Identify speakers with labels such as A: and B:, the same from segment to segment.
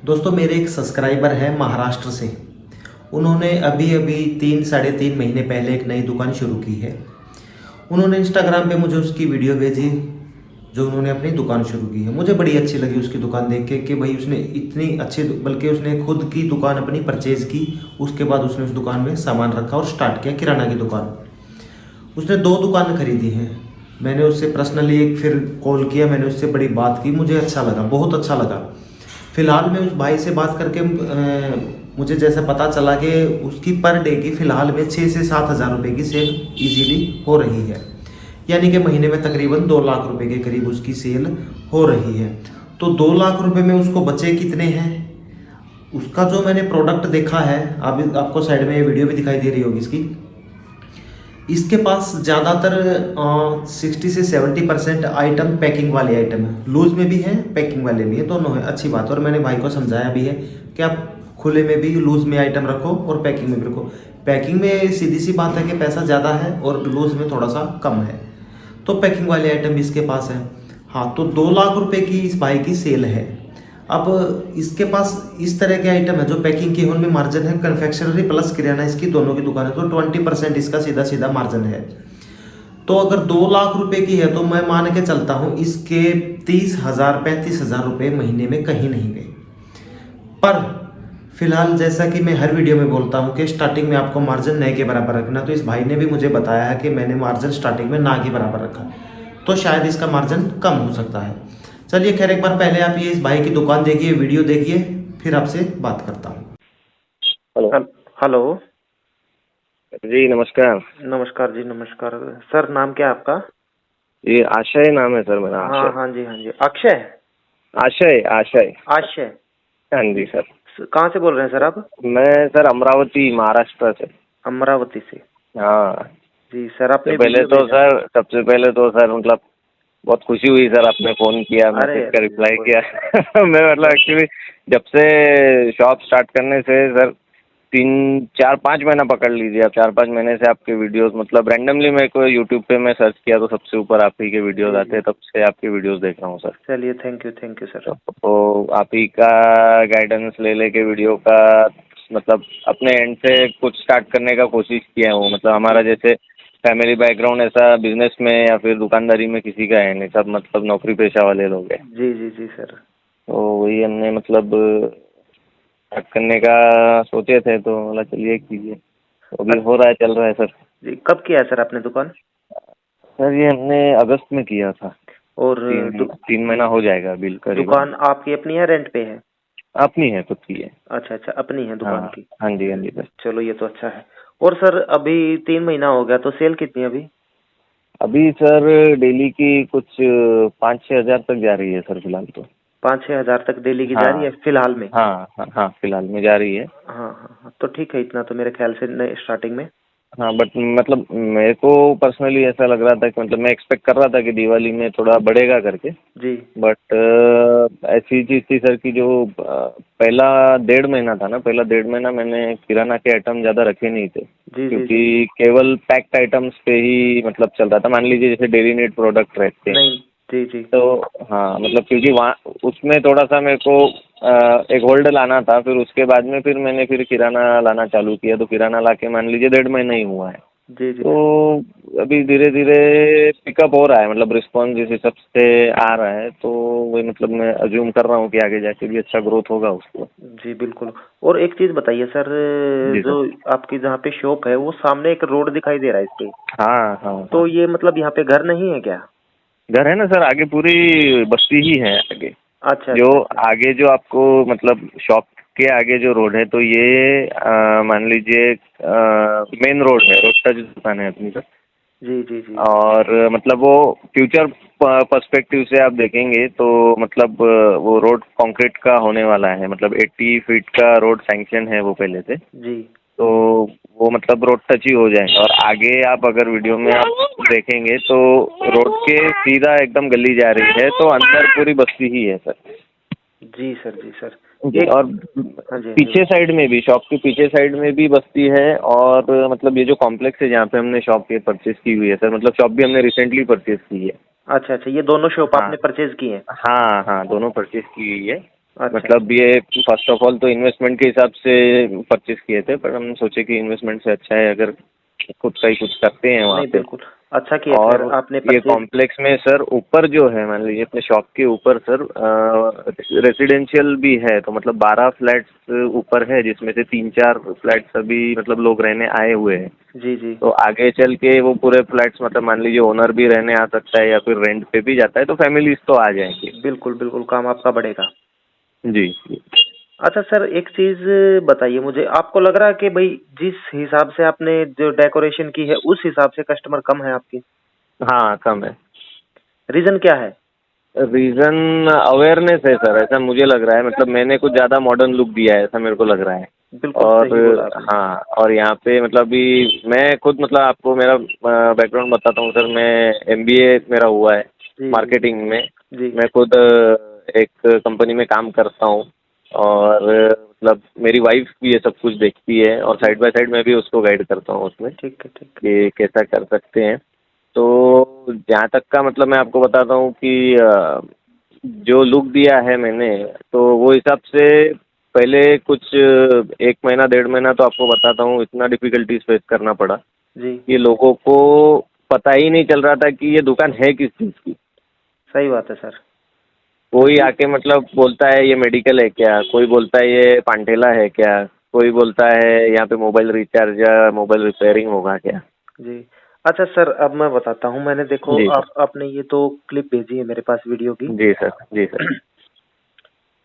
A: दोस्तों मेरे एक सब्सक्राइबर है महाराष्ट्र से। उन्होंने अभी अभी 3 साढ़े 3 महीने पहले एक नई दुकान शुरू की है। उन्होंने इंस्टाग्राम पे मुझे उसकी वीडियो भेजी जो उन्होंने अपनी दुकान शुरू की है। मुझे बड़ी अच्छी लगी उसकी दुकान देख के कि भाई उसने इतनी अच्छी, बल्कि उसने खुद की दुकान अपनी परचेज़ की। उसके बाद उसने उस दुकान में सामान रखा और स्टार्ट किया किराना की दुकान। उसने 2 दुकान खरीदी हैं। मैंने उससे पर्सनली एक फिर कॉल किया, मैंने उससे बड़ी बात की, मुझे अच्छा लगा, बहुत अच्छा लगा। फ़िलहाल मैं उस भाई से बात करके मुझे जैसा पता चला कि उसकी पर डे की फ़िलहाल में 6 से 7 हज़ार रुपये की सेल इजीली हो रही है। यानी कि महीने में तकरीबन 2 लाख रुपए के करीब उसकी सेल हो रही है। तो 2 लाख रुपए में उसको बचे कितने हैं? उसका जो मैंने प्रोडक्ट देखा है, अब आपको साइड में ये वीडियो भी दिखाई दे रही होगी इसकी। इसके पास ज़्यादातर 60 से 70% आइटम पैकिंग वाले आइटम है। लूज़ में भी है, पैकिंग वाले भी है, दोनों है। अच्छी बात है। और मैंने भाई को समझाया भी है कि आप खुले में भी लूज़ में आइटम रखो और पैकिंग में भी रखो। पैकिंग में सीधी सी बात है कि पैसा ज़्यादा है और लूज़ में थोड़ा सा कम है, तो पैकिंग वाले आइटम भी इसके पास है। हाँ, तो 2 लाख रुपए की इस भाई की सेल है। अब इसके पास इस तरह के आइटम है जो पैकिंग के, उनमें मार्जिन है कन्फेक्शनरी प्लस किराना, इसकी दोनों की दुकान है, तो 20% इसका सीधा सीधा मार्जिन है। तो अगर 2 लाख रुपए की है तो मैं मान के चलता हूँ इसके 30 हज़ार 35 हज़ार रुपये महीने में कहीं नहीं गए। पर फिलहाल जैसा कि मैं हर वीडियो में बोलता हूँ कि स्टार्टिंग में आपको मार्जिन नए के बराबर रखना, तो इस भाई ने भी मुझे बताया है कि मैंने मार्जिन स्टार्टिंग में ना के बराबर रखा, तो शायद इसका मार्जिन कम हो सकता है। चलिए खैर, एक बार पहले आप ये इस भाई की दुकान देखिए, वीडियो देखिए, फिर आपसे बात करता हूँ।
B: हेलो।
A: हेलो।
B: जी नमस्कार।
A: नमस्कार जी, नमस्कार सर। नाम क्या है आपका?
B: ये आशय नाम है सर मेरा।
A: हाँ
B: आशय।
A: हाँ जी, हाँ जी। अक्षय?
B: आशय आशय।
A: आशय?
B: हाँ जी सर।
A: कहाँ से बोल रहे हैं सर आप?
B: मैं सर अमरावती महाराष्ट्र से।
A: अमरावती से?
B: हाँ।
A: जी सर,
B: सबसे
A: आपने
B: पहले
A: वीडियो
B: तो
A: भेजा।
B: सर सबसे पहले तो सर मतलब बहुत खुशी हुई सर, आपने फ़ोन किया,
A: अरे
B: मैसेज का
A: अरे,
B: रिप्लाई
A: कोई
B: किया।
A: बात
B: मैं मतलब
A: नहीं।
B: एक्चुअली जब से शॉप स्टार्ट करने से सर 3 4 5 महीना पकड़ लीजिए आप, 4 5 महीने से आपके वीडियोस मतलब रैंडमली मेरे को यूट्यूब पे मैं सर्च किया तो सबसे ऊपर आप ही के वीडियोस
A: जी
B: आते
A: जी,
B: हैं, तब से आपके वीडियोस देख रहा हूँ सर।
A: चलिए, थैंक यू सर।
B: तो आप ही का गाइडेंस ले लेके वीडियो का मतलब अपने एंड से कुछ स्टार्ट करने का कोशिश किया हूँ। मतलब
A: जी
B: हमारा जैसे फैमिली बैकग्राउंड ऐसा बिजनेस में या फिर दुकानदारी में किसी का है नहीं, सब मतलब नौकरी पेशा वाले लोग हैं।
A: जी जी जी सर।
B: तो वही हमने मतलब स्टार्ट करने का सोचे थे, तो मतलब चलिए कीजिए, तो अभी
A: अ-
B: हो रहा है, चल रहा है सर।
A: जी, कब किया है सर आपने दुकान?
B: सर ये हमने अगस्त में किया था।
A: और
B: 3 महीना हो जाएगा बिल करीबन।
A: दुकान आपकी अपनी है, रेंट पे है?
B: अपनी है, खुद की है।
A: अच्छा अच्छा, अपनी है
B: हाँ।
A: दुकान की।
B: हाँ जी, हाँ जी सर।
A: चलो, ये तो अच्छा है। और सर अभी 3 महीना हो गया, तो सेल कितनी है अभी?
B: अभी सर डेली की कुछ 5 6 हज़ार तक जा रही है सर फिलहाल तो।
A: 5 6 हज़ार तक डेली की जा रही
B: हाँ
A: है फिलहाल में?
B: हाँ हाँ हाँ, फिलहाल में जा रही है।
A: हाँ हाँ हाँ, तो ठीक है, इतना तो मेरे ख्याल से नए स्टार्टिंग में।
B: हाँ बट मतलब मेरे को पर्सनली ऐसा लग रहा था कि मतलब मैं एक्सपेक्ट कर रहा था कि दिवाली में थोड़ा बढ़ेगा करके।
A: जी
B: बट ऐसी चीज़ थी सर कि जो पहला 1.5 महीना था ना, पहला 1.5 महीना मैंने किराना के आइटम ज़्यादा रखे नहीं थे,
A: जी जी जी।
B: क्योंकि केवल पैक्ड आइटम्स पे ही मतलब चल रहा था। मान लीजिए जैसे डेली नीड प्रोडक्ट रहते हैं,
A: नहीं। जी जी
B: तो हाँ मतलब क्योंकि वहाँ उसमें थोड़ा सा मेरे को एक होल्ड लाना था। फिर उसके बाद में फिर मैंने फिर किराना लाना चालू किया, तो किराना ला के मान लीजिए 1.5 महीना ही हुआ है।
A: जी जी।
B: तो अभी धीरे धीरे पिकअप हो रहा है, मतलब रिस्पॉन्स जिस हिसाब से आ रहा है, तो वही मतलब मैं अज्यूम कर रहा हूँ कि आगे जाके भी अच्छा ग्रोथ होगा उसको।
A: जी बिल्कुल। और एक चीज बताइए सर,
B: जी
A: जो
B: सर।
A: आपकी जहाँ पे शॉप है वो सामने एक रोड दिखाई दे रहा है इसके,
B: हाँ हाँ हाँ।
A: तो ये मतलब यहाँ पे घर नहीं है क्या?
B: घर है ना सर, आगे पूरी बस्ती ही है आगे।
A: अच्छा
B: जो
A: अच्छा अच्छा।
B: आगे जो आपको मतलब शॉप के आगे जो रोड है, तो ये मान लीजिए मेन रोड है, रोड का जो दुकान है अपनी सर।
A: जी जी जी।
B: और मतलब वो फ्यूचर पर्सपेक्टिव से आप देखेंगे तो मतलब वो रोड कंक्रीट का होने वाला है, मतलब 80 फीट का रोड सैंक्शन है वो पहले से।
A: जी
B: तो वो मतलब रोड टच ही हो जाएगा। और आगे आप अगर वीडियो में आप देखेंगे तो रोड के सीधा एकदम गली जा रही है, तो अंदर पूरी बस्ती ही है सर।
A: जी सर, जी सर।
B: जी।
A: एक।
B: और
A: हाँ जी, हाँ जी।
B: पीछे साइड में भी, शॉप के पीछे साइड में भी बस्ती है। और मतलब ये जो कॉम्प्लेक्स है जहाँ पे हमने शॉप ये परचेज की हुई है सर, मतलब शॉप भी हमने रिसेंटली परचेज की है।
A: अच्छा अच्छा, ये दोनों शॉप
B: हाँ
A: आपने परचेज की हैं?
B: हाँ हाँ, दोनों परचेज की हुई है। मतलब ये फर्स्ट ऑफ ऑल तो इन्वेस्टमेंट के हिसाब से परचेज किए थे, पर हम सोचे कि इन्वेस्टमेंट से अच्छा है अगर खुद का ही कुछ करते हैं वहाँ
C: नहीं
B: पे।
C: बिल्कुल अच्छा किया
B: और
C: फिर आपने
B: ये
C: परचेज।
B: कॉम्प्लेक्स में सर ऊपर जो है, मान लीजिए अपने शॉप के ऊपर सर रेसिडेंशियल भी है, तो मतलब 12 फ्लैट्स ऊपर है, जिसमें से 3-4 फ्लैट्स अभी मतलब लोग रहने आए हुए हैं।
C: जी जी
B: तो आगे चल के वो पूरे फ्लैट्स मतलब मान लीजिए ओनर भी रहने आ सकता है या फिर रेंट पे भी जाता है, तो फैमिलीज तो आ जाएंगी।
C: बिल्कुल बिल्कुल काम आपका बढ़ेगा।
B: जी।
C: अच्छा सर एक चीज बताइए मुझे, आपको लग रहा है कि भाई जिस हिसाब से आपने जो डेकोरेशन की है उस हिसाब से कस्टमर कम है आपके?
B: हाँ, कम है।
C: रीजन क्या है?
B: रीजन अवेयरनेस है सर, ऐसा मुझे लग रहा है। मतलब मैंने कुछ ज़्यादा मॉडर्न लुक दिया है ऐसा मेरे को लग रहा है।
C: बिल्कुल
B: और
C: सही बोला आपने।
B: हाँ, और यहाँ पे मतलब अभी मैं खुद मतलब आपको मेरा बैकग्राउंड बताता हूँ सर। मैं एमबीए मेरा हुआ है
C: जी जी
B: मार्केटिंग में।
C: जी
B: मैं खुद एक कंपनी में काम करता हूँ, और मतलब मेरी वाइफ भी ये सब कुछ देखती है, और साइड बाय साइड मैं भी उसको गाइड करता हूँ उसमें
C: ठीक है ठीक है।
B: कि कैसा कर सकते हैं। तो जहाँ तक का मतलब मैं आपको बताता हूँ कि जो लुक दिया है मैंने, तो वो हिसाब से पहले कुछ 1 महीना 1.5 महीना तो आपको बताता हूँ इतना डिफिकल्टीज फेस करना पड़ा
C: जी
B: कि लोगों को पता ही नहीं चल रहा था कि ये दुकान है किस चीज़ की।
C: सही बात है सर।
B: कोई
C: जी
B: आके मतलब बोलता है ये मेडिकल है क्या, कोई बोलता है ये पानठेला है क्या, कोई बोलता है यहाँ पे मोबाइल रिचार्ज या मोबाइल रिपेयरिंग होगा क्या।
C: जी। अच्छा सर अब मैं बताता हूँ, मैंने देखो
B: जी सर।
C: आपने ये तो क्लिप भेजी है मेरे पास वीडियो की।
B: जी सर। जी सर।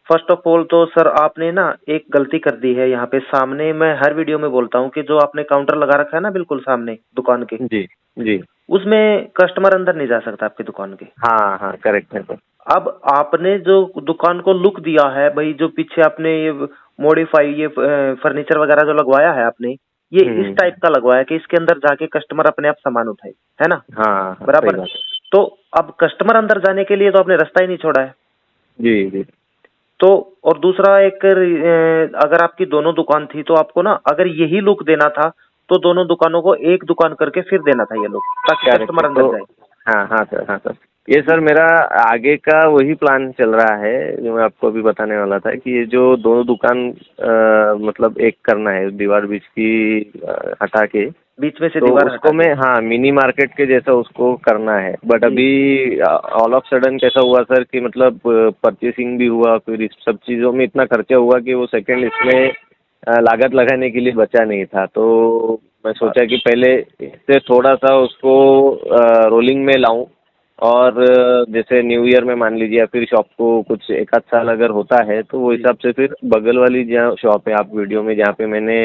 C: फर्स्ट ऑफ ऑल तो सर आपने ना एक गलती कर दी है यहाँ पे। सामने मैं हर वीडियो में बोलता हूँ कि जो आपने काउंटर लगा रखा है ना बिल्कुल सामने दुकान के,
B: जी। जी।
C: उसमें कस्टमर अंदर नहीं जा सकता आपकी दुकान के।
B: हाँ हाँ, करेक्ट है सर।
C: अब आपने जो दुकान को लुक दिया है भाई, जो पीछे आपने ये मॉडिफाई ये फर्नीचर वगैरह जो लगवाया है आपने, ये इस
B: हम्म।
C: टाइप का लगवाया कि इसके अंदर जाके कस्टमर अपने आप सामान उठाए, है ना?
B: हाँ हाँ, सही
C: बराबर।
B: बात है।
C: तो अब कस्टमर अंदर जाने के लिए तो आपने रास्ता ही नहीं छोड़ा है।
B: जी जी।
C: तो और दूसरा एक अगर आपकी दोनों दुकान थी तो आपको ना अगर यही लुक देना था तो दोनों दुकानों को एक दुकान करके फिर देना था ये लुक, ताकि
B: करेक्ट है।
C: कस्टमर अंदर
B: तो
C: जाए।
B: हाँ हाँ सर, हाँ सर, ये सर मेरा आगे का वही प्लान चल रहा है जो मैं आपको अभी बताने वाला था कि ये जो दोनों दुकान मतलब एक करना है दीवार बीच की हटा के,
C: बीच में से
B: तो
C: दीवार हटा
B: उसको
C: के।
B: मैं हाँ मिनी मार्केट के जैसा उसको करना है। बट
C: जी
B: अभी ऑल ऑफ सडन कैसा हुआ सर कि मतलब परचेसिंग भी हुआ, फिर इस सब चीज़ों में इतना खर्चा हुआ कि वो सेकंड इसमें लागत लगाने के लिए बचा नहीं था। तो मैं सोचा कि पहले इससे थोड़ा सा उसको रोलिंग में लाऊं, और जैसे न्यू ईयर में मान लीजिए या फिर शॉप को कुछ 1 आध साल अगर होता है तो वो
C: जी
B: हिसाब से फिर बगल वाली जहाँ शॉप है आप वीडियो में जहाँ पे मैंने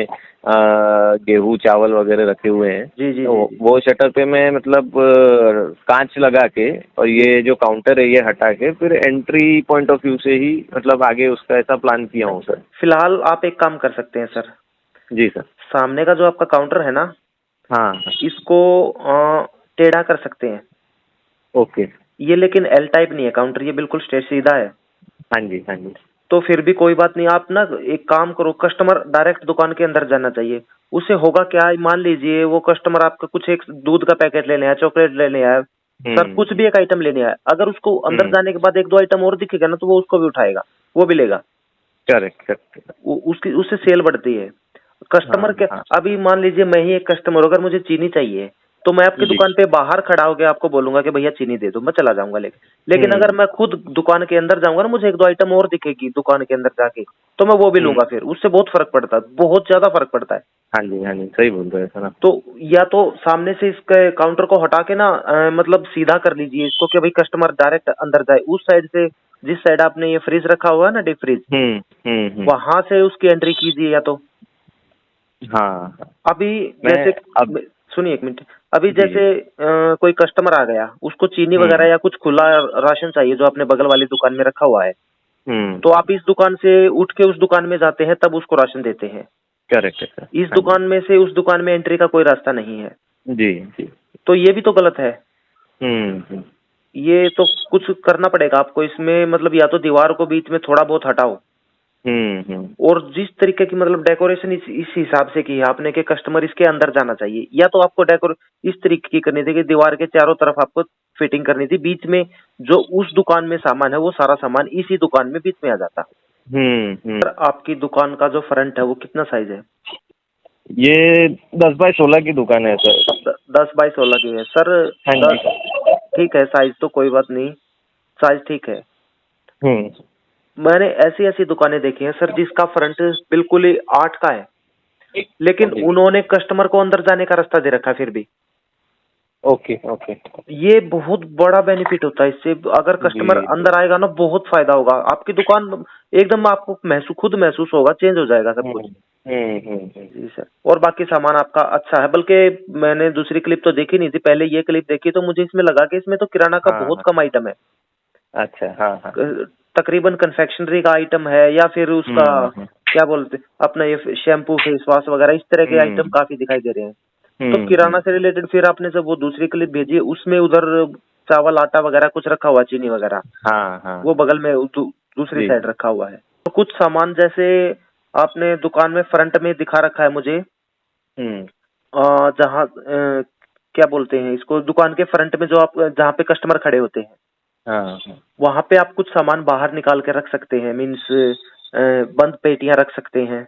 B: गेहूँ चावल वगैरह रखे हुए हैं,
C: जी जी
B: तो
C: जी जी।
B: वो शटर पे मैं मतलब कांच लगा के और
C: जी
B: ये जो काउंटर है ये हटा के फिर एंट्री पॉइंट ऑफ व्यू से ही मतलब आगे उसका ऐसा प्लान किया हूँ सर।
C: फिलहाल आप एक काम कर सकते हैं सर,
B: जी सर।
C: सामने का जो आपका काउंटर है ना,
B: हाँ हाँ।
C: इसको टेढ़ा कर सकते हैं।
B: ओके।
C: ये लेकिन एल टाइप नहीं है काउंटर, ये बिल्कुल स्ट्रेट सीधा है।
B: हाँ जी हाँ जी।
C: तो फिर भी कोई बात नहीं, आप ना एक काम करो, कस्टमर डायरेक्ट दुकान के अंदर जाना चाहिए। उससे होगा क्या, मान लीजिए वो कस्टमर आपका कुछ एक दूध का पैकेट लेने आया, चॉकलेट लेने आया, सर
B: हम्म।
C: कुछ भी एक आइटम लेने आया, अगर उसको अंदर
B: हम्म।
C: जाने के बाद एक दो आइटम और दिखेगा ना तो वो उसको भी उठाएगा, वो भी लेगा।
B: Correct correct.
C: उसकी उससे सेल बढ़ती है।
B: हाँ
C: कस्टमर के
B: हाँ।
C: अभी मान लीजिए मैं ही एक कस्टमर हूं, अगर मुझे चीनी चाहिए तो मैं आपकी
B: जी।
C: दुकान पे बाहर खड़ा होकर आपको बोलूंगा कि भैया चीनी दे दो, मैं चला जाऊंगा लेके। लेकिन अगर
B: हम्म।
C: मैं खुद दुकान के अंदर जाऊंगा ना, मुझे एक दो आइटम और दिखेगी दुकान के अंदर जाके, तो मैं वो भी
B: हम्म।
C: लूंगा। फिर उससे बहुत फर्क पड़ता है, बहुत ज्यादा फर्क पड़ता है।
B: हाँ जी, सही बोल रहे हैं सर आप।
C: तो या तो सामने से इसके काउंटर को हटा के ना मतलब सीधा कर लीजिए इसको कि भाई कस्टमर डायरेक्ट अंदर जाए। उस साइड से, जिस साइड आपने ये फ्रिज रखा हुआ है ना, डीप फ्रिज,
B: हम्म।
C: वहां से उसकी एंट्री कीजिए। या तो
B: हाँ हाँ।
C: अभी
B: मैं
C: जैसे,
B: अब।
C: सुनिए एक मिनट, अभी
B: जी जी।
C: जैसे कोई कस्टमर आ गया, उसको चीनी वगैरह
B: हम्म।
C: या कुछ खुला राशन चाहिए जो आपने बगल वाली दुकान में रखा हुआ है,
B: हम्म।
C: तो आप इस दुकान से उठ के उस दुकान में जाते हैं तब उसको राशन देते हैं।
B: करेक्ट है सर।
C: इस
B: हाँ जी।
C: दुकान में से उस दुकान में एंट्री का कोई रास्ता नहीं है।
B: जी जी।
C: तो ये भी तो गलत है।
B: हम्म।
C: ये तो कुछ करना पड़ेगा आपको इसमें, मतलब या तो दीवार को बीच में थोड़ा बहुत हटाओ,
B: हम्म।
C: और जिस तरीके की मतलब डेकोरेशन इस हिसाब से की है आपने कि कस्टमर इसके अंदर जाना चाहिए, या तो आपको डेकोर इस तरीके की करनी थी कि दीवार के चारों तरफ आपको फिटिंग करनी थी, बीच में जो उस दुकान में सामान है वो सारा सामान इसी दुकान में बीच में आ जाता। सर आपकी दुकान का जो फ्रंट है वो कितना साइज है?
B: ये 10 बाय 16 की दुकान है सर।
C: 10 बाई 16 की है सर।
B: हाँ जी।
C: ठीक है, साइज तो कोई बात नहीं, साइज ठीक है।
B: हम्म।
C: मैंने ऐसी ऐसी दुकानें देखी हैं सर जिसका फ्रंट बिल्कुल ही 8 का है, लेकिन
B: जी।
C: उन्होंने कस्टमर को अंदर जाने का रास्ता दे रखा है फिर भी।
B: Okay okay.
C: ये बहुत बड़ा बेनिफिट होता है इससे, अगर कस्टमर
B: जी जी।
C: अंदर आएगा ना बहुत फायदा होगा। आपकी दुकान एकदम आपको खुद महसूस होगा, चेंज हो जाएगा सब कुछ।
B: हम्म।
C: जी सर। और बाकी सामान आपका अच्छा है, बल्कि मैंने दूसरी क्लिप तो देखी नहीं थी, पहले ये क्लिप देखी तो मुझे इसमें लगा कि इसमें तो किराना का
B: हाँ
C: बहुत
B: हाँ।
C: कम आइटम है।
B: अच्छा हाँ हाँ।
C: तकरीबन कन्फेक्शनरी का आइटम है या फिर उसका
B: हम्म।
C: क्या बोलते अपना ये शैम्पू फेस वॉश वगैरह इस तरह के आइटम
B: हम्म।
C: काफी दिखाई दे रहे हैं। तो किराना
B: हम्म।
C: से रिलेटेड फिर आपने जब वो दूसरी क्लिप भेजी उसमें उधर चावल आटा वगैरह कुछ रखा हुआ, चीनी वगैरह,
B: हाँ हाँ
C: वो
B: हाँ।
C: बगल में दूसरी
B: जी।
C: साइड रखा हुआ है। तो कुछ सामान जैसे आपने दुकान में फ्रंट में दिखा रखा है मुझे,
B: हम्म।
C: जहाँ क्या बोलते हैं इसको, दुकान के फ्रंट में जो आप जहाँ पे कस्टमर खड़े होते हैं
B: हाँ हाँ।
C: वहां पे आप कुछ सामान बाहर निकाल के रख सकते हैं, मीन्स बंद पेटियां रख सकते हैं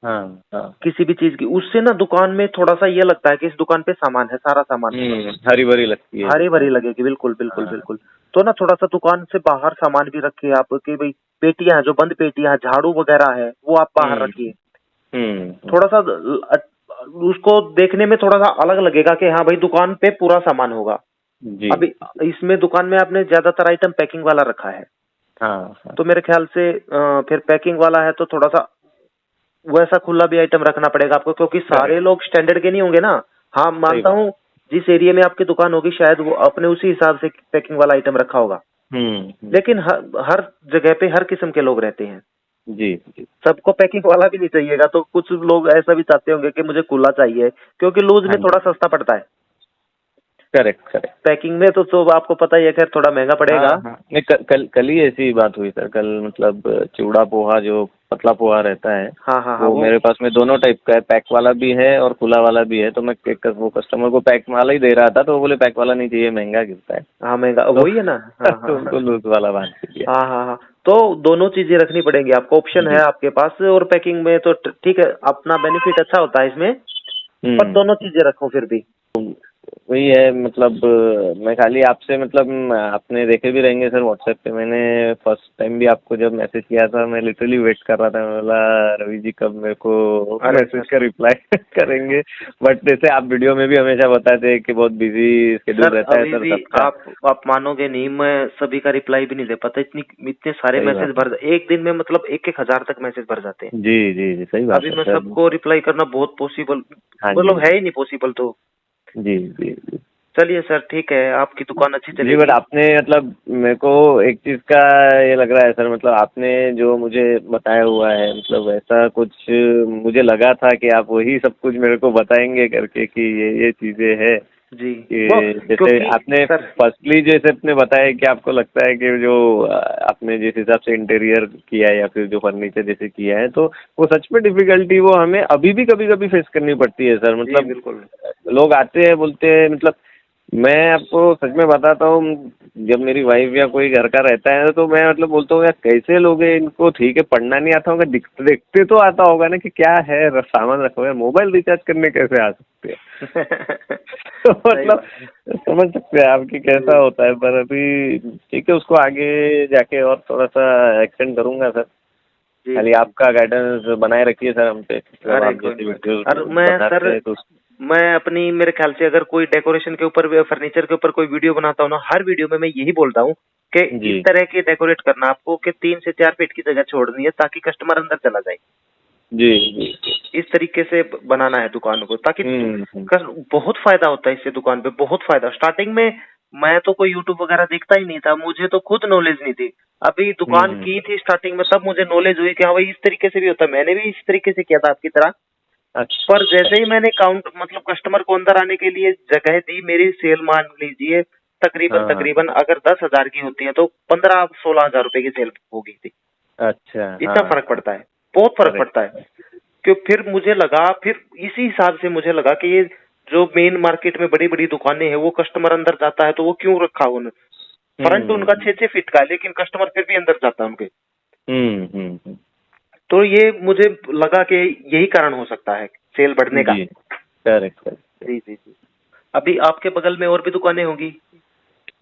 B: हाँ हाँ।
C: किसी भी चीज की। उससे ना दुकान में थोड़ा सा ये लगता है कि इस दुकान पे सामान है, सारा सामान है,
B: हरी भरी लगती है
C: हरी भरी
B: दुकान।
C: लगेगी। बिल्कुल बिल्कुल
B: हाँ।
C: बिल्कुल। तो ना थोड़ा सा दुकान से बाहर सामान भी रखिए आप, कि भाई पेटियां हैं जो बंद पेटियां हैं, झाड़ू वगैरह है वो आप बाहर
B: हम्म।
C: रखिए।
B: हम्म।
C: थोड़ा सा उसको देखने में थोड़ा सा अलग लगेगा कि हाँ भाई दुकान पे पूरा सामान होगा।
B: जी।
C: अभी इसमें दुकान में आपने ज्यादातर आइटम पैकिंग वाला रखा है,
B: हाँ हाँ।
C: तो मेरे ख्याल से फिर पैकिंग वाला है तो थोड़ा सा वैसा खुला भी आइटम रखना पड़ेगा आपको, क्योंकि सारे
B: करेक्ट।
C: लोग स्टैंडर्ड के नहीं होंगे ना। हाँ
B: सही
C: मानता
B: बात।
C: हूँ, जिस एरिया में आपकी दुकान होगी शायद वो अपने उसी हिसाब से पैकिंग वाला आइटम रखा होगा,
B: हम्म।
C: लेकिन हर जगह पे हर किस्म के लोग रहते हैं।
B: जी जी।
C: सबको पैकिंग वाला भी नहीं चाहिएगा, तो कुछ लोग ऐसा भी चाहते होंगे कि मुझे खुला चाहिए, क्योंकि लूज
B: हाँ
C: में थोड़ा
B: जी।
C: सस्ता पड़ता है।
B: Correct correct.
C: पैकिंग में तो आपको पता ही है, खैर थोड़ा महंगा
B: हाँ
C: पड़ेगा।
B: हाँ। नहीं, कल ही ऐसी बात हुई सर। कल मतलब चिवड़ा पोहा जो पतला पोहा रहता है,
C: हाँ हाँ हाँ
B: वो
C: वो।
B: मेरे पास में दोनों टाइप का है, पैक वाला भी है और खुला वाला भी है। तो मैं वो कस्टमर को पैक वाला ही दे रहा था, तो वो बोले पैक वाला नहीं चाहिए, महंगा गिरता है।
C: हाँ महंगा
B: तो,
C: वही है ना। हाँ
B: तो
C: हाँ
B: उनको लूज वाला बांध के दिया।
C: हाँ हाँ हाँ। तो दोनों चीजें रखनी पड़ेंगी आपको, ऑप्शन है
B: जी।
C: आपके पास। और पैकिंग में तो ठीक है, अपना बेनिफिट अच्छा होता है इसमें, पर
B: हम्म।
C: दोनों चीजें रखो फिर भी।
B: वही है मतलब मैं खाली आपसे मतलब आपने देखे भी रहेंगे सर व्हाट्सएप पे। मैंने फर्स्ट टाइम भी आपको जब मैसेज किया था, मैं लिटरली वेट कर रहा था। मैं बोला रवि जी कब मेरे को
C: अरे
B: मैसेज
C: सर,
B: का रिप्लाई करेंगे। बट जैसे आप वीडियो में भी हमेशा बताते हैं कि बहुत बिजी शेड्यूल
C: सर
B: रहता है
C: अभी
B: सर
C: भी
B: सबका।
C: आप मानोगे नहीं, मैं सभी का रिप्लाई भी नहीं दे पाता। इतने सारे
B: सही
C: मैसेज
B: बात है।
C: एक दिन में मतलब 1-1 हजार तक मैसेज भर जाते हैं।
B: जी जी जी सही बात
C: अभी
B: है
C: मैं
B: सर।
C: सबको रिप्लाई करना बहुत पॉसिबल,
B: हाँ
C: मतलब
B: जी।
C: है ही नहीं पॉसिबल। तो
B: जी जी जी।
C: चलिए सर, ठीक है, आपकी दुकान अच्छी
B: जी बट
C: चलेगी।
B: आपने मतलब मेरे को एक चीज़ का ये लग रहा है सर, मतलब आपने जो मुझे बताया हुआ है, मतलब ऐसा कुछ मुझे लगा था कि आप वही सब कुछ मेरे को बताएंगे करके कि ये चीज़ें हैं
C: जी वो,
B: कि जैसे
C: क्योंकि
B: आपने
C: सर
B: फर्स्टली जैसे आपने बताया कि आपको लगता है कि जो आपने जिस हिसाब से इंटीरियर किया है या फिर जो फर्नीचर जैसे किया है, तो वो सच में डिफिकल्टी वो हमें अभी भी कभी कभी फेस करनी पड़ती है सर।
C: जी
B: मतलब
C: बिल्कुल।
B: लोग आते हैं बोलते हैं, मतलब मैं आपको सच में बताता हूँ, जब मेरी वाइफ या कोई घर का रहता है तो मैं मतलब बोलता हूँ यार कैसे लोग हैं इनको, ठीक है पढ़ना नहीं आता होगा, देखते तो आता होगा ना कि क्या है सामान रखो है, मोबाइल रिचार्ज करने कैसे आ सकते हैं। तो
C: सही
B: मतलब
C: बात है।
B: समझ सकते हैं आपकी कैसा
C: जी
B: होता है। पर अभी ठीक है, उसको आगे जाके और थोड़ा सा एक्सटेंड करूंगा सर।
C: जी
B: खाली
C: जी जी।
B: आपका गाइडेंस बनाए रखिए सर हम पे, मतलब
C: अरे
B: आप
C: कोई
B: जैसे
C: नहीं कोई।
B: वीडियो
C: और मैं
B: बनाते
C: सर,
B: हैं तो।
C: मैं अपनी मेरे ख्याल से अगर कोई डेकोरेशन के ऊपर फर्नीचर के ऊपर कोई वीडियो बनाता हूँ ना, हर वीडियो में मैं यही बोलता हूँ कि इस
B: जी
C: तरह के डेकोरेट करना आपको कि 3 से 4 फीट की जगह छोड़नी है ताकि कस्टमर अंदर चला जाए।
B: जी जी।
C: इस तरीके से बनाना है दुकान को, ताकि
B: हम्म।
C: बहुत फायदा होता है इससे दुकान पे, बहुत फायदा। स्टार्टिंग में मैं तो कोई यूट्यूब वगैरह देखता ही नहीं था, मुझे तो खुद नॉलेज नहीं थी। अभी दुकान
B: हम्म।
C: की थी स्टार्टिंग में, तब मुझे नॉलेज हुई कि हाँ भाई इस तरीके से भी होता है। मैंने भी इस तरीके से किया था आपकी तरह, पर
B: अच्छा।
C: जैसे ही मैंने काउंट मतलब कस्टमर को अंदर आने के लिए जगह दी, मेरी सेल मान लीजिए तकरीबन
B: हाँ हाँ।
C: तकरीबन अगर 10 हजार की होती है तो 15-16 हजार रुपए की सेल हो गई थी।
B: अच्छा
C: इतना
B: हाँ
C: फर्क
B: हाँ।
C: पड़ता है, बहुत फर्क पड़ता है।
B: करेक्ट।
C: क्यों, फिर मुझे लगा, फिर इसी हिसाब से मुझे लगा कि ये जो मेन मार्केट में बड़ी बड़ी दुकानें हैं वो कस्टमर अंदर जाता है तो वो क्यों रखा उन्होंने। फ्रंट उनका
B: हम्म।
C: 6-6 फीट का है लेकिन कस्टमर फिर भी अंदर जाता है उनके।
B: हम्म।
C: तो ये मुझे लगा कि यही कारण हो सकता है सेल बढ़ने का।
B: जी, करेक्ट करेक्ट।
C: जी जी जी। अभी आपके बगल में और भी दुकानें होंगी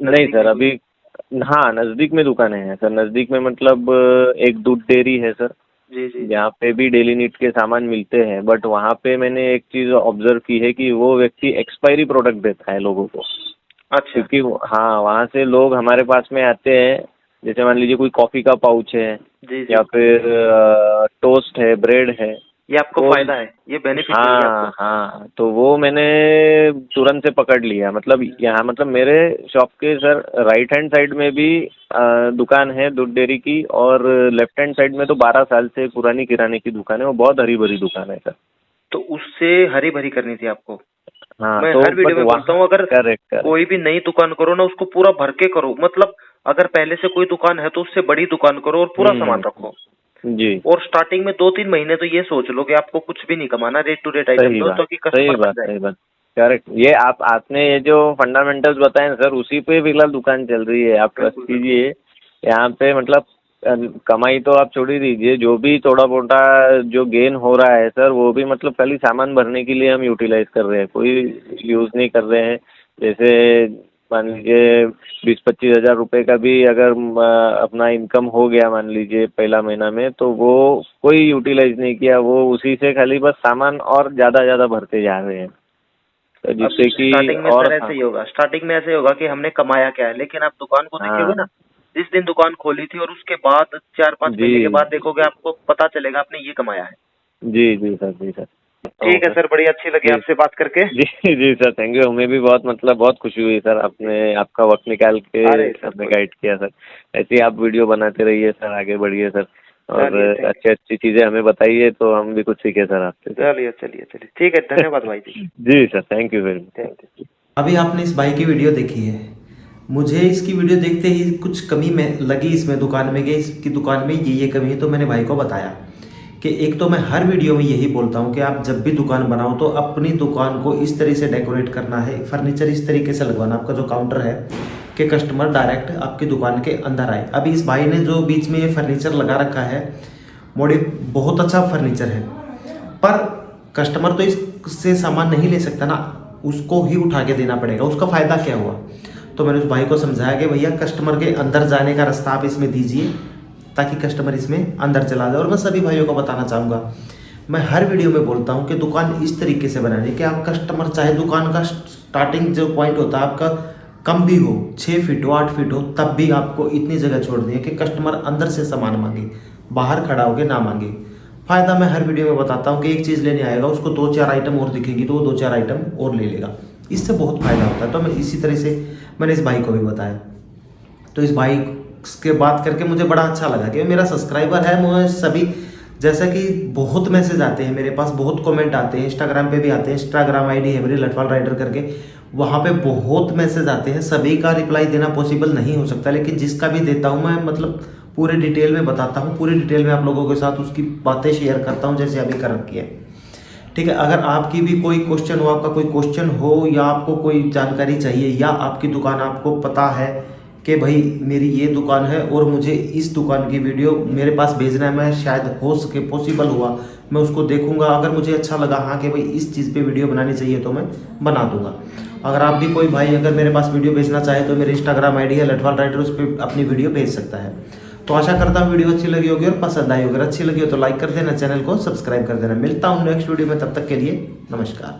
B: नहीं
C: नजदीक
B: सर,
C: में कोई?
B: अभी हाँ नज़दीक में दुकानें हैं सर। नज़दीक में मतलब एक दूध डेयरी है सर,
C: जी जी जी।
B: जहाँ पे भी डेली नीड के सामान मिलते हैं। बट वहाँ पे मैंने एक चीज़ ऑब्जर्व की है कि वो व्यक्ति एक्सपायरी प्रोडक्ट देता है लोगों को।
C: अच्छा।
B: क्योंकि हाँ, वहाँ से लोग हमारे पास में आते हैं, जैसे मान लीजिए कोई कॉफ़ी का पाउच है
C: जी जी।
B: या फिर टोस्ट है, ब्रेड है,
C: ये आपको
B: तो
C: फायदा है, ये बेनिफिट मिल गया
B: हाँ
C: आपको।
B: हाँ, तो वो मैंने तुरंत से पकड़ लिया। मतलब यहाँ मतलब मेरे शॉप के सर राइट हैंड साइड में भी दुकान है दूध डेयरी की, और लेफ्ट हैंड साइड में तो 12 साल से पुरानी किराने की दुकान है। वो बहुत हरी भरी दुकान है सर।
C: तो उससे हरी भरी करनी थी आपको।
B: हाँ
C: मैं
B: तो
C: हर वीडियो
B: बट
C: में बोलता
B: वहाँ
C: हूँ, अगर
B: करेक्ट करेक्ट।
C: कोई भी नई दुकान करो ना, उसको पूरा भर के करो। मतलब अगर पहले से कोई दुकान है तो उससे बड़ी दुकान करो और पूरा सामान रखो।
B: जी,
C: और स्टार्टिंग में 2-3 महीने तो ये सोच लो कि आपको कुछ भी नहीं कमाना, रेट टू रेट आइटम
B: सही
C: दो
B: बात,
C: ताकि
B: सही
C: कस्टमर बन
B: बात,
C: जाए।
B: सही बात। करेक्ट। ये आपने ये जो फंडामेंटल्स बताए ना सर, उसी पे फिलहाल दुकान चल रही है। आप ट्रस्ट
C: बिल्कुल बिल्कुल।
B: कीजिए। यहाँ पे मतलब अ, कमाई तो आप छोड़ ही दीजिए, जो भी थोड़ा मोटा जो गेन हो रहा है सर, वो भी मतलब खाली सामान भरने के लिए हम यूटिलाइज कर रहे हैं, कोई यूज़ नहीं कर रहे हैं। जैसे मान लीजिए 20-25 हज़ार रुपये का भी अगर अपना इनकम हो गया मान लीजिए पहला महीना में, तो वो कोई यूटिलाइज नहीं किया, वो उसी से खाली बस सामान और ज़्यादा ज़्यादा भरते जा रहे हैं, तो
C: अब
B: जिससे कि
C: स्टार्टिंग में
B: और
C: सर ऐसे ही होगा, स्टार्टिंग में ऐसे होगा कि हमने कमाया क्या है, लेकिन आप दुकान को देखोगे ना,
B: हाँ
C: जिस दिन दुकान खोली थी और उसके बाद 4-5
B: जी
C: महीने के बाद देखोगे, आपको पता चलेगा आपने ये कमाया है।
B: जी जी सर, जी सर।
C: ठीक है
B: ओके
C: सर, बड़ी अच्छी लगी
B: जी
C: आपसे बात करके।
B: जी जी सर, थैंक यू। हमें भी बहुत मतलब बहुत खुशी हुई सर, आपने आपका वक्त निकाल के
C: अरे सर
B: हमें
C: कोई,
B: गाइड किया सर। ऐसे ही आप वीडियो बनाते रहिए सर, आगे बढ़िए सर, और
C: चलिए थैंक
B: अच्छी अच्छी चीज़ें हमें बताइए तो हम भी कुछ सीखे सर आपसे
C: यू। चलिए चलिए चलिए, ठीक है, धन्यवाद भाई जी।
B: जी sir, thank you very much.
C: Thank you.
A: अभी आपने इस भाई की वीडियो देखी है। मुझे इसकी वीडियो देखते ही कुछ कमी में लगी इसमें दुकान में, कि इसकी दुकान में ये कमी है। तो मैंने भाई को बताया कि एक तो मैं हर वीडियो में यही बोलता हूँ कि आप जब भी दुकान बनाओ तो अपनी दुकान को इस तरह से डेकोरेट करना है, फर्नीचर इस तरीके से लगवाना आपका जो काउंटर है, कि कस्टमर डायरेक्ट आपकी दुकान के अंदर आए। अभी इस भाई ने जो बीच में ये फर्नीचर लगा रखा है, बहुत अच्छा फर्नीचर है, पर कस्टमर तो इससे सामान नहीं ले सकता ना, उसको ही उठा के देना पड़ेगा। उसका फ़ायदा क्या हुआ? तो मैंने उस भाई को समझाया कि भैया कस्टमर के अंदर जाने का रास्ता आप इसमें दीजिए, ताकि कस्टमर इसमें अंदर चला जाए। और मैं सभी भाइयों को बताना चाहूँगा, मैं हर वीडियो में बोलता हूँ कि दुकान इस तरीके से बनानी कि आप कस्टमर, चाहे दुकान का स्टार्टिंग जो पॉइंट होता है आपका कम भी हो, 6 फीट हो, 8 फीट हो, तब भी आपको इतनी जगह छोड़नी है कि कस्टमर अंदर से सामान मांगे, बाहर खड़ा होकर ना मांगे। फ़ायदा मैं हर वीडियो में बताता हूँ कि एक चीज़ लेने आएगा, उसको 2-4 आइटम और दिखेगी तो वो 2-4 आइटम और ले लेगा, इससे बहुत फ़ायदा होता है। तो मैं इसी तरह से मैंने इस भाई को भी बताया। तो इस भाई के बात करके मुझे बड़ा अच्छा लगा कि मेरा सब्सक्राइबर है। मुझे सभी, जैसा कि बहुत मैसेज आते हैं मेरे पास, बहुत कमेंट आते हैं, इंस्टाग्राम पे भी आते हैं, इंस्टाग्राम आईडी है मेरी लटवाल राइडर करके, वहाँ पे बहुत मैसेज आते हैं। सभी का रिप्लाई देना पॉसिबल नहीं हो सकता, लेकिन जिसका भी देता हूँ मैं मतलब पूरे डिटेल में बताता हूँ, पूरे डिटेल में आप लोगों के साथ उसकी बातें शेयर करता हूँ, जैसे अभी कर रखी है। ठीक है, अगर आपकी भी कोई क्वेश्चन हो, आपका कोई क्वेश्चन हो, या आपको कोई जानकारी चाहिए, या आपकी दुकान आपको पता है कि भाई मेरी ये दुकान है और मुझे इस दुकान की वीडियो मेरे पास भेजना है, मैं शायद हो सके पॉसिबल हुआ मैं उसको देखूंगा, अगर मुझे अच्छा लगा हाँ कि भाई इस चीज़ पे वीडियो बनानी चाहिए तो मैं बना दूंगा। अगर आप भी कोई भाई अगर मेरे पास वीडियो भेजना चाहे तो मेरे इंस्टाग्राम आईडी है लटवाल राइडर, उस पर अपनी वीडियो भेज सकता है। तो आशा करता हूँ वीडियो अच्छी लगी होगी और पसंद आई होगी। अच्छी लगी हो तो लाइक कर देना, चैनल को सब्सक्राइब कर देना। मिलता हूँ नेक्स्ट वीडियो में, तब तक के लिए नमस्कार।